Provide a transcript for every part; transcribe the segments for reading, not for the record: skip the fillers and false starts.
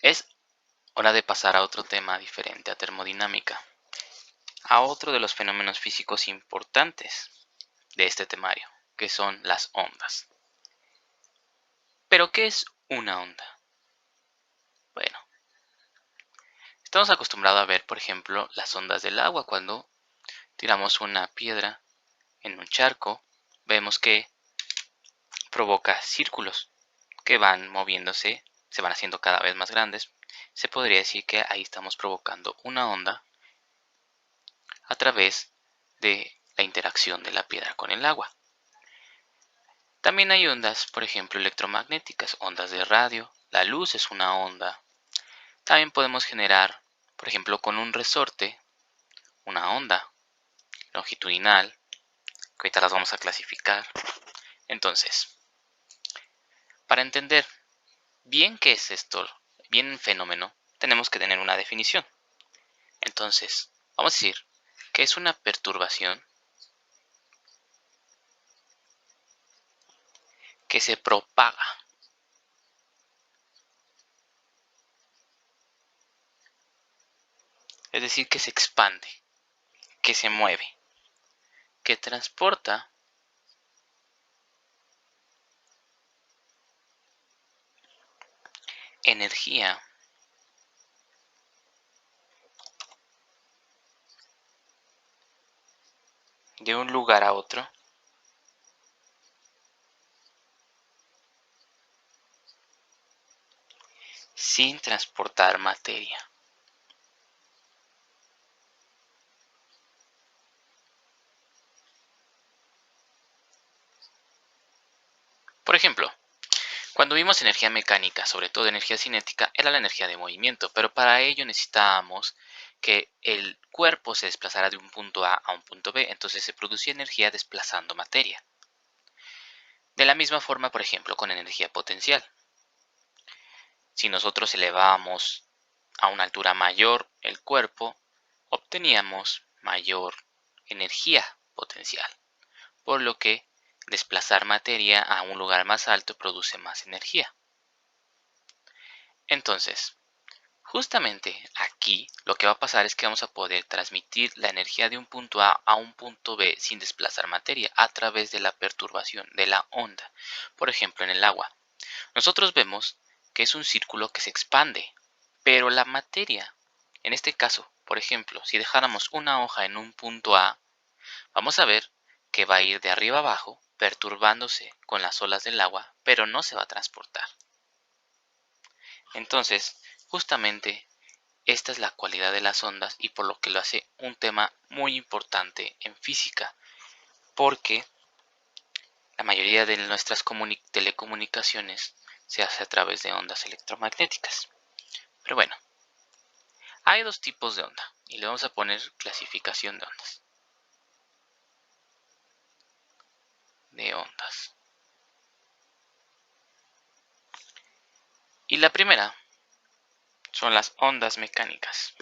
Es hora de pasar a otro tema diferente a termodinámica, a otro de los fenómenos físicos importantes de este temario, que son las ondas. ¿Pero qué es una onda? Bueno, estamos acostumbrados a ver, por ejemplo, las ondas del agua. Cuando tiramos una piedra en un charco, vemos que provoca círculos que van moviéndose, se van haciendo cada vez más grandes. Se podría decir que ahí estamos provocando una onda a través de la interacción de la piedra con el agua. También hay ondas, por ejemplo, electromagnéticas, ondas de radio. La luz es una onda. También podemos generar, por ejemplo, con un resorte, una onda longitudinal, que ahorita las vamos a clasificar. Entonces, para entender bien qué es esto, bien el fenómeno, tenemos que tener una definición. Entonces, vamos a decir que es una perturbación que se propaga. Es decir, que se expande, que se mueve, que transporta energía de un lugar a otro sin transportar materia. Por ejemplo, cuando vimos energía mecánica, sobre todo energía cinética, era la energía de movimiento, pero para ello necesitábamos que el cuerpo se desplazara de un punto a un punto B, entonces se producía energía desplazando materia. De la misma forma, por ejemplo, con energía potencial. Si nosotros elevábamos a una altura mayor el cuerpo, obteníamos mayor energía potencial, por lo que desplazar materia a un lugar más alto produce más energía. Entonces, justamente aquí lo que va a pasar es que vamos a poder transmitir la energía de un punto a un punto B sin desplazar materia a través de la perturbación de la onda. Por ejemplo, en el agua. Nosotros vemos que es un círculo que se expande, pero la materia, en este caso, por ejemplo, si dejáramos una hoja en un punto A, vamos a ver que va a ir de arriba abajo perturbándose con las olas del agua, pero no se va a transportar. Entonces, justamente esta es la cualidad de las ondas y por lo que lo hace un tema muy importante en física, porque la mayoría de nuestras telecomunicaciones se hace a través de ondas electromagnéticas. Pero bueno, hay dos tipos de onda y le vamos a poner clasificación de ondas. Y la primera son las ondas mecánicas.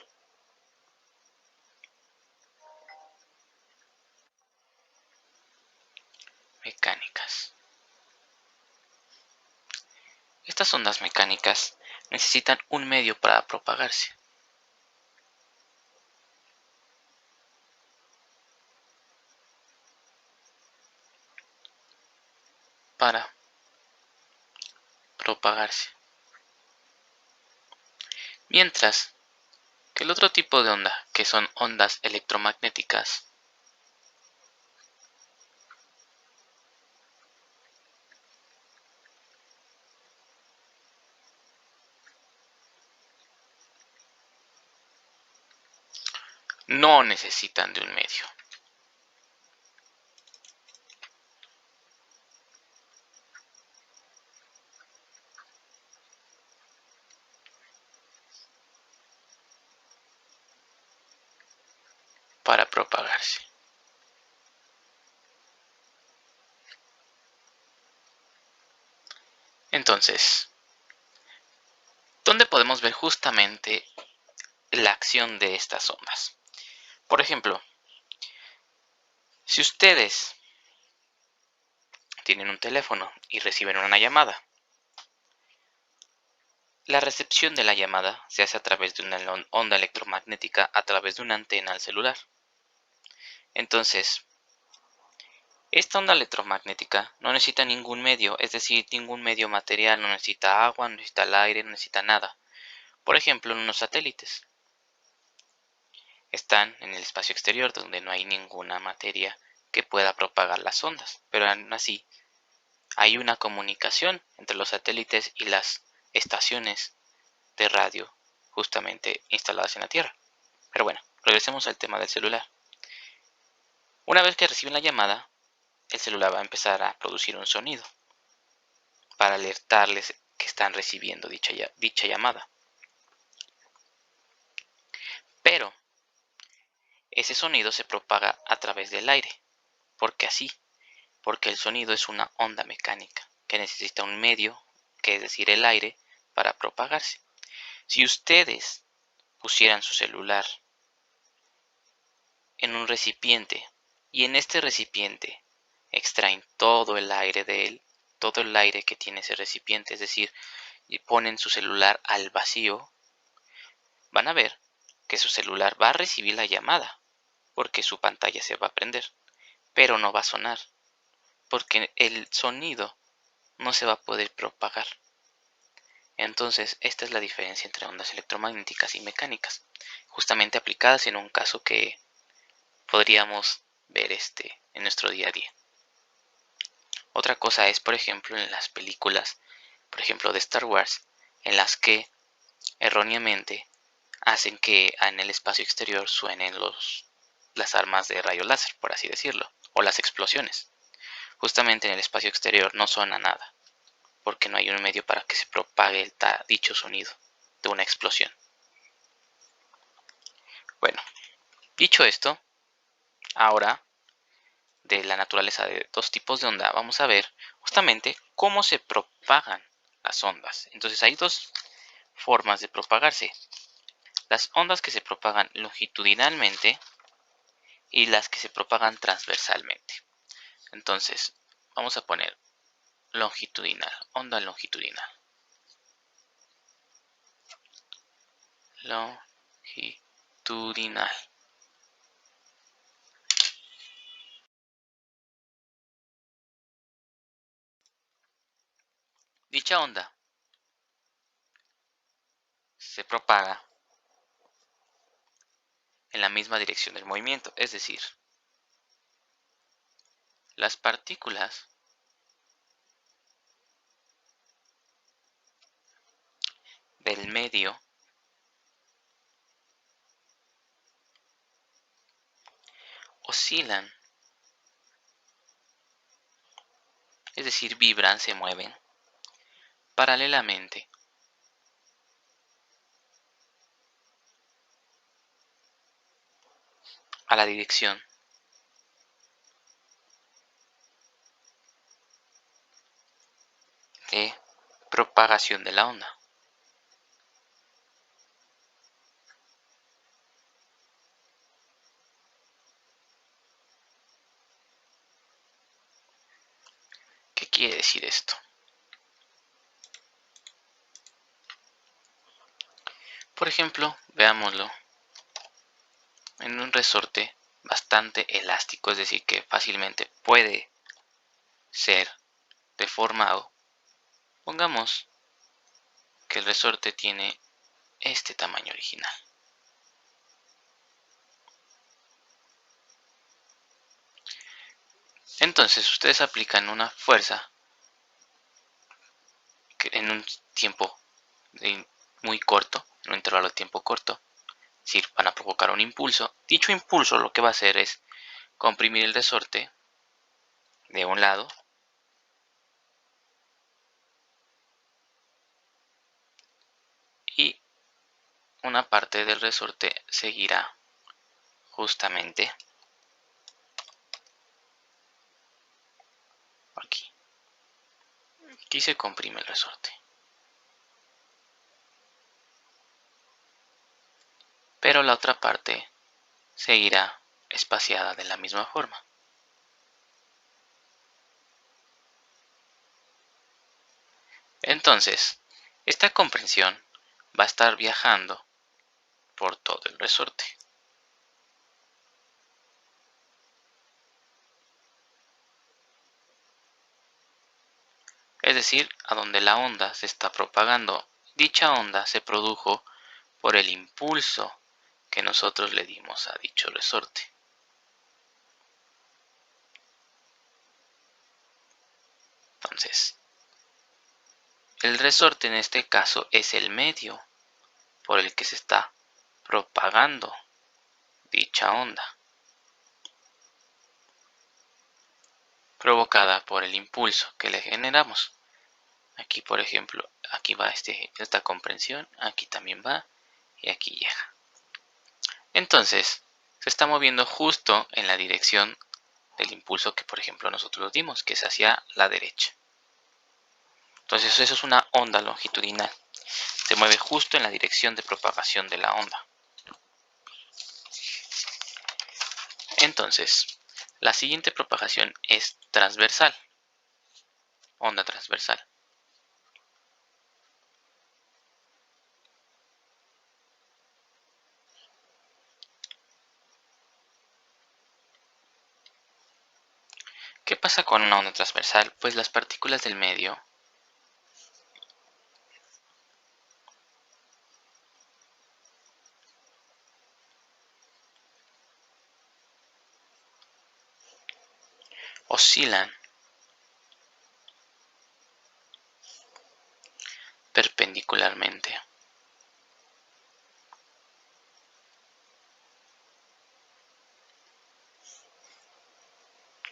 Estas ondas mecánicas necesitan un medio para propagarse. Mientras que el otro tipo de onda, que son ondas electromagnéticas, no necesitan de un medio. Para propagarse. Entonces, ¿dónde podemos ver justamente la acción de estas ondas? Por ejemplo, si ustedes tienen un teléfono y reciben una llamada, La recepción de la llamada se hace a través de una onda electromagnética a través de una antena al celular. Entonces, esta onda electromagnética no necesita ningún medio, es decir, ningún medio material, no necesita agua, no necesita el aire, no necesita nada. Por ejemplo, en unos satélites. Están en el espacio exterior donde no hay ninguna materia que pueda propagar las ondas, pero aún así hay una comunicación entre los satélites y las estaciones de radio justamente instaladas en la Tierra. Pero bueno, regresemos al tema del celular. Una vez que reciben la llamada, el celular va a empezar a producir un sonido para alertarles que están recibiendo dicha llamada. Pero ese sonido se propaga a través del aire. Porque el sonido es una onda mecánica que necesita un medio, que es decir, el aire, para propagarse. Si ustedes pusieran su celular en un recipiente y en este recipiente extraen todo el aire de él, todo el aire que tiene ese recipiente, es decir, y ponen su celular al vacío, van a ver que su celular va a recibir la llamada porque su pantalla se va a prender, pero no va a sonar porque el sonido no se va a poder propagar. Entonces, esta es la diferencia entre ondas electromagnéticas y mecánicas, justamente aplicadas en un caso que podríamos ver en nuestro día a día. Otra cosa es, por ejemplo, en las películas, por ejemplo, de Star Wars, en las que erróneamente hacen que en el espacio exterior suenen las armas de rayo láser, por así decirlo, o las explosiones. Justamente en el espacio exterior no suena nada, porque no hay un medio para que se propague dicho sonido de una explosión. Bueno, dicho esto, ahora de la naturaleza de dos tipos de onda, vamos a ver justamente cómo se propagan las ondas. Entonces hay dos formas de propagarse. Las ondas que se propagan longitudinalmente y las que se propagan transversalmente. Entonces, vamos a poner longitudinal, onda longitudinal. Longitudinal. Dicha onda se propaga en la misma dirección del movimiento, es decir, las partículas del medio oscilan, es decir, vibran, se mueven paralelamente a la dirección de propagación de la onda. ¿Qué quiere decir esto? Por ejemplo, veámoslo en un resorte bastante elástico, es decir, que fácilmente puede ser deformado. Pongamos que el resorte tiene este tamaño original. Entonces ustedes aplican una fuerza que en un tiempo muy corto, en un intervalo de tiempo corto, es decir, van a provocar un impulso. Dicho impulso lo que va a hacer es comprimir el resorte de un lado y una parte del resorte seguirá justamente aquí. Aquí se comprime el resorte. Pero la otra parte seguirá espaciada de la misma forma. Entonces, esta comprensión va a estar viajando por todo el resorte. Es decir, a donde la onda se está propagando. Dicha onda se produjo por el impulso que nosotros le dimos a dicho resorte. Entonces, el resorte en este caso es el medio por el que se está propagando dicha onda, provocada por el impulso que le generamos. Aquí, por ejemplo, aquí va esta comprensión, aquí también va y aquí llega. Entonces, se está moviendo justo en la dirección del impulso que, por ejemplo, nosotros dimos, que es hacia la derecha. Entonces, eso es una onda longitudinal. Se mueve justo en la dirección de propagación de la onda. Entonces, la siguiente propagación es transversal, onda transversal. ¿Qué pasa con una onda transversal? Pues las partículas del medio oscilan perpendicularmente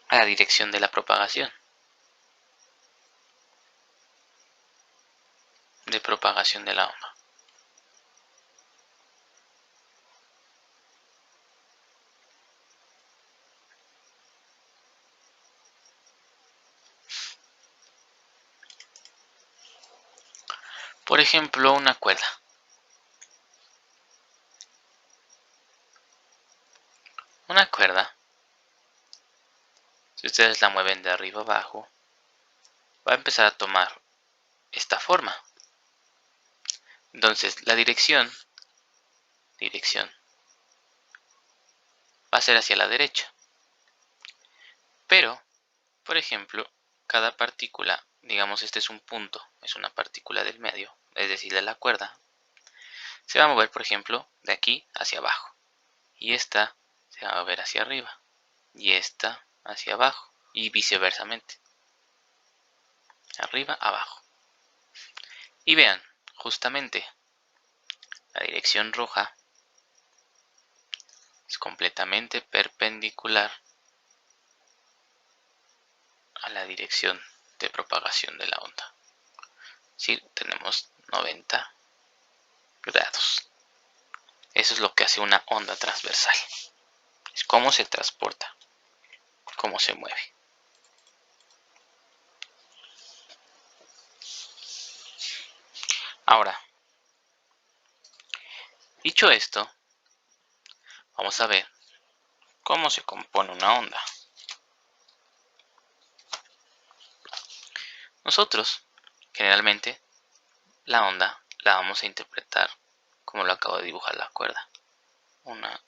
a la dirección de la propagación. De propagación de la onda. Por ejemplo, una cuerda. Una cuerda, si ustedes la mueven de arriba abajo, va a empezar a tomar esta forma. Entonces, la dirección va a ser hacia la derecha. Pero, por ejemplo, cada partícula, digamos este es un punto, es una partícula del medio, es decir, de la cuerda, se va a mover, por ejemplo, de aquí hacia abajo. Y esta se va a mover hacia arriba. Y esta hacia abajo. Y viceversamente. Arriba, abajo. Y vean, justamente, la dirección roja es completamente perpendicular a la dirección de propagación de la onda. Sí, tenemos 90 grados. Eso es lo que hace una onda transversal. Es cómo se transporta, cómo se mueve. Ahora, dicho esto, vamos a ver cómo se compone una onda. Nosotros, generalmente, la onda la vamos a interpretar como lo acabo de dibujar la cuerda. Una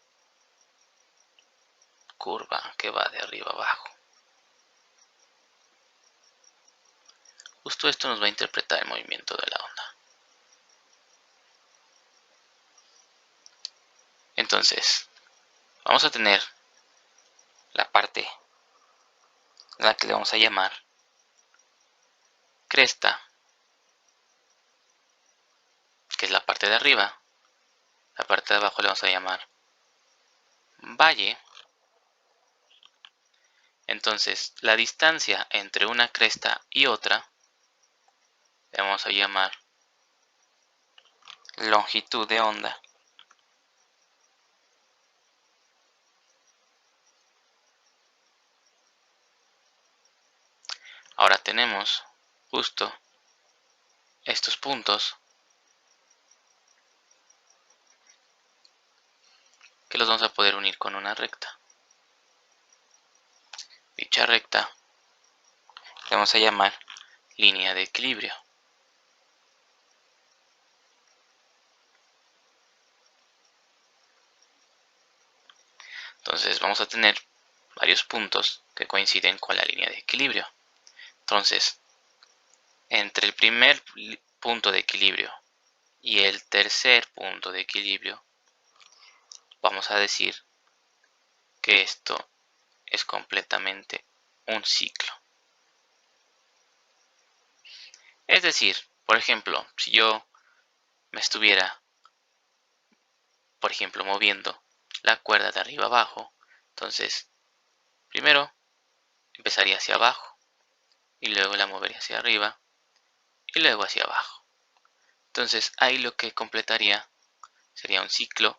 curva que va de arriba abajo. Justo esto nos va a interpretar el movimiento de la onda. Entonces, vamos a tener la parte a la que le vamos a llamar cresta, que es la parte de arriba. La parte de abajo le vamos a llamar valle. Entonces, la distancia entre una cresta y otra le vamos a llamar longitud de onda. Ahora tenemos justo estos puntos que los vamos a poder unir con una recta. Dicha recta le vamos a llamar línea de equilibrio. Entonces vamos a tener varios puntos que coinciden con la línea de equilibrio. Entonces, entre el primer punto de equilibrio y el tercer punto de equilibrio, vamos a decir que esto es completamente un ciclo. Es decir, por ejemplo, si yo me estuviera, por ejemplo, moviendo la cuerda de arriba abajo, entonces primero empezaría hacia abajo y luego la movería hacia arriba y luego hacia abajo. Entonces ahí lo que completaría sería un ciclo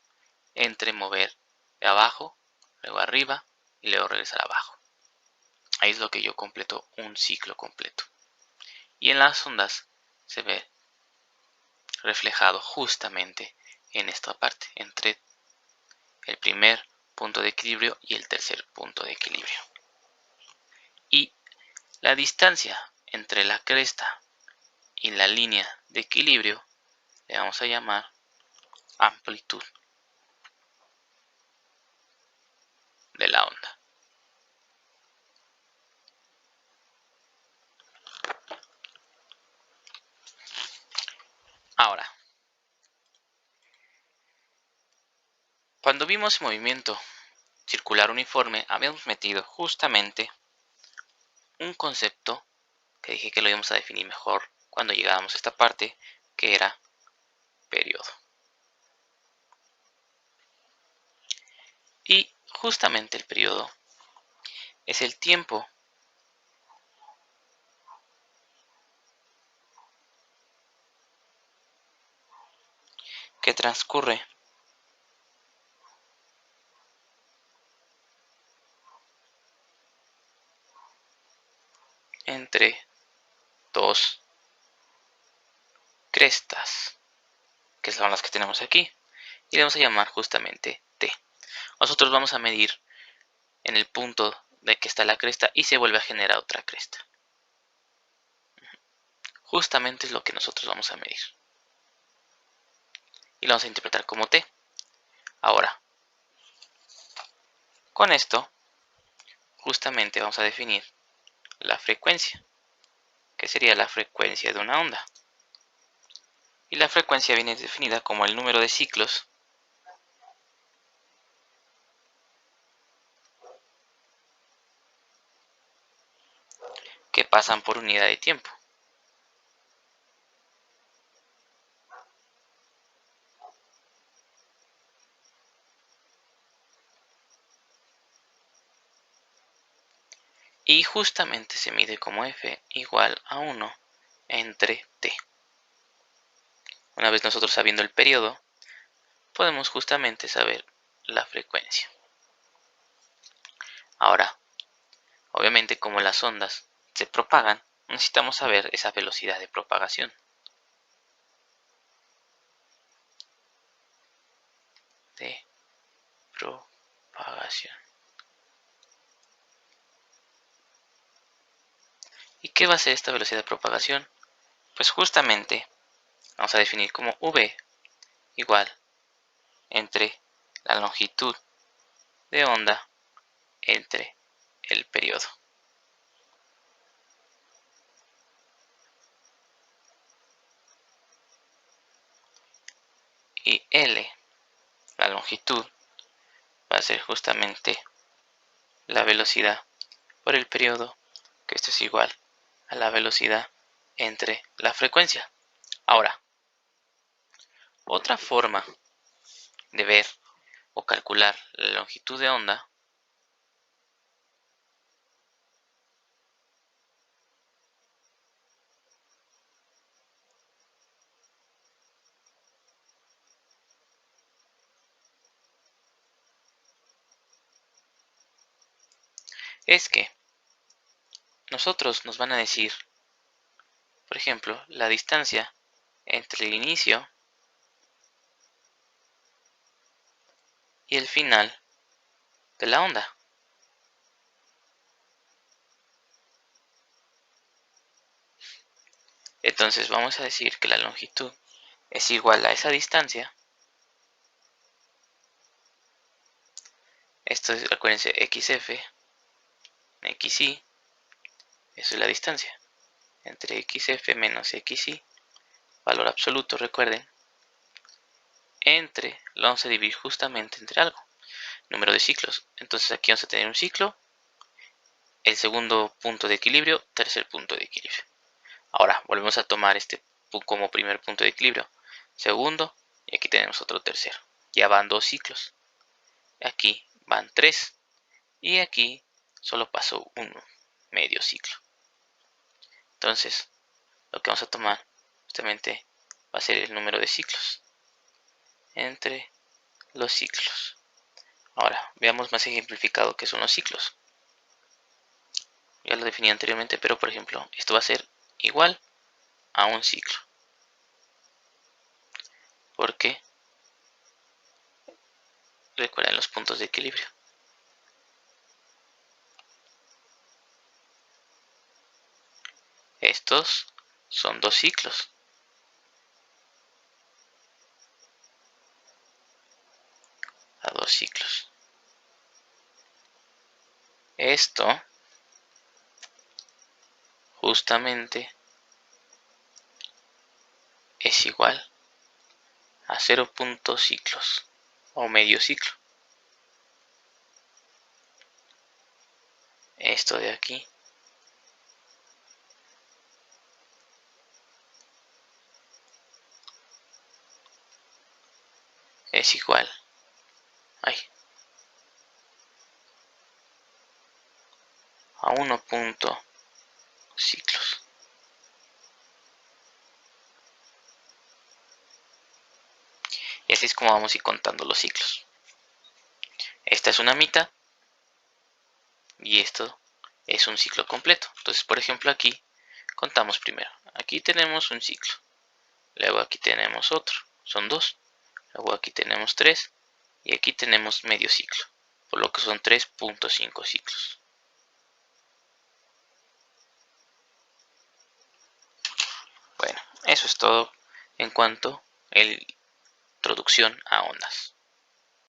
entre mover de abajo, luego arriba y luego regresar abajo. Ahí es lo que yo completo un ciclo completo. Y en las ondas se ve reflejado justamente en esta parte, entre el primer punto de equilibrio y el tercer punto de equilibrio. Y la distancia entre la cresta y la línea de equilibrio le vamos a llamar amplitud de la onda. Ahora, cuando vimos movimiento circular uniforme, habíamos metido justamente un concepto que dije que lo íbamos a definir mejor cuando llegábamos a esta parte, que era periodo. Y justamente el periodo es el tiempo que transcurre entre dos crestas, que son las que tenemos aquí, y le vamos a llamar justamente T. Nosotros vamos a medir en el punto de que está la cresta y se vuelve a generar otra cresta. Justamente es lo que nosotros vamos a medir. Y lo vamos a interpretar como T. Ahora, con esto, justamente vamos a definir la frecuencia, que sería la frecuencia de una onda. Y la frecuencia viene definida como el número de ciclos que pasan por unidad de tiempo. Y justamente se mide como F igual a 1 entre T. Una vez nosotros sabiendo el periodo, podemos justamente saber la frecuencia. Ahora, obviamente como las ondas se propagan, necesitamos saber esa velocidad de propagación. De propagación. ¿Y qué va a ser esta velocidad de propagación? Pues justamente vamos a definir como V igual entre la longitud de onda entre el periodo. Y L, la longitud, va a ser justamente la velocidad por el periodo, que esto es igual a la velocidad entre la frecuencia. Ahora, otra forma de ver o calcular la longitud de onda es que nosotros nos van a decir, por ejemplo, la distancia entre el inicio y el final de la onda. Entonces vamos a decir que la longitud es igual a esa distancia Esto es, acuérdense, XF, XY, eso es la distancia entre XF menos XY, valor absoluto, recuerden, entre, lo vamos a dividir justamente entre algo, número de ciclos. Entonces aquí vamos a tener un ciclo, el segundo punto de equilibrio, tercer punto de equilibrio. Ahora volvemos a tomar este como primer punto de equilibrio, segundo, y aquí tenemos otro tercero. Ya van 2 ciclos. Aquí van 3 y aquí solo pasó un medio ciclo. Entonces lo que vamos a tomar justamente va a ser el número de ciclos entre los ciclos. Ahora veamos más ejemplificado qué son los ciclos. Ya lo definí anteriormente, pero por ejemplo esto va a ser igual a un ciclo, porque recuerden los puntos de equilibrio. Estos son 2 ciclos. A 2 ciclos. Esto justamente es igual a 0 ciclos o medio ciclo. Esto de aquí es igual a 1 ciclos. Y así es como vamos a ir contando los ciclos. Esta es una mitad y esto es un ciclo completo. Entonces, por ejemplo, aquí contamos primero. Aquí tenemos un ciclo. Luego aquí tenemos otro. Son 2. Luego aquí tenemos 3. Y aquí tenemos medio ciclo. Por lo que son 3.5 ciclos. Bueno, eso es todo en cuanto a la introducción a ondas.